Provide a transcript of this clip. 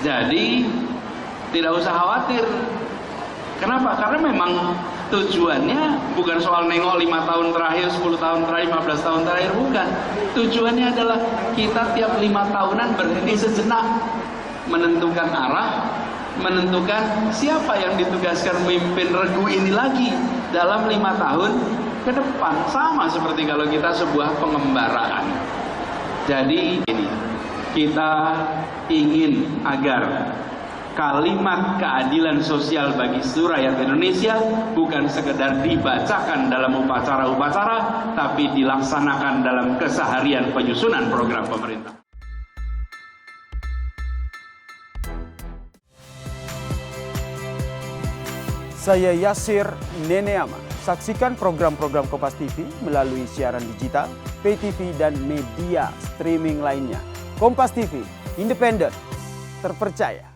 Jadi tidak usah khawatir. Kenapa? Karena memang tujuannya bukan soal nengok 5 tahun terakhir, 10 tahun terakhir, 15 tahun terakhir, bukan. Tujuannya adalah kita tiap 5 tahunan berhenti sejenak, menentukan arah, menentukan siapa yang ditugaskan memimpin regu ini lagi dalam 5 tahun ke depan. Sama seperti kalau kita sebuah pengembaraan. Jadi ini, kita ingin agar kalimat keadilan sosial bagi seluruh rakyat Indonesia bukan sekedar dibacakan dalam upacara-upacara, tapi dilaksanakan dalam keseharian penyusunan program pemerintah. Saya Yasir Neneama. Saksikan program-program Kompas TV melalui siaran digital, pay TV, dan media streaming lainnya. Kompas TV, independen, terpercaya.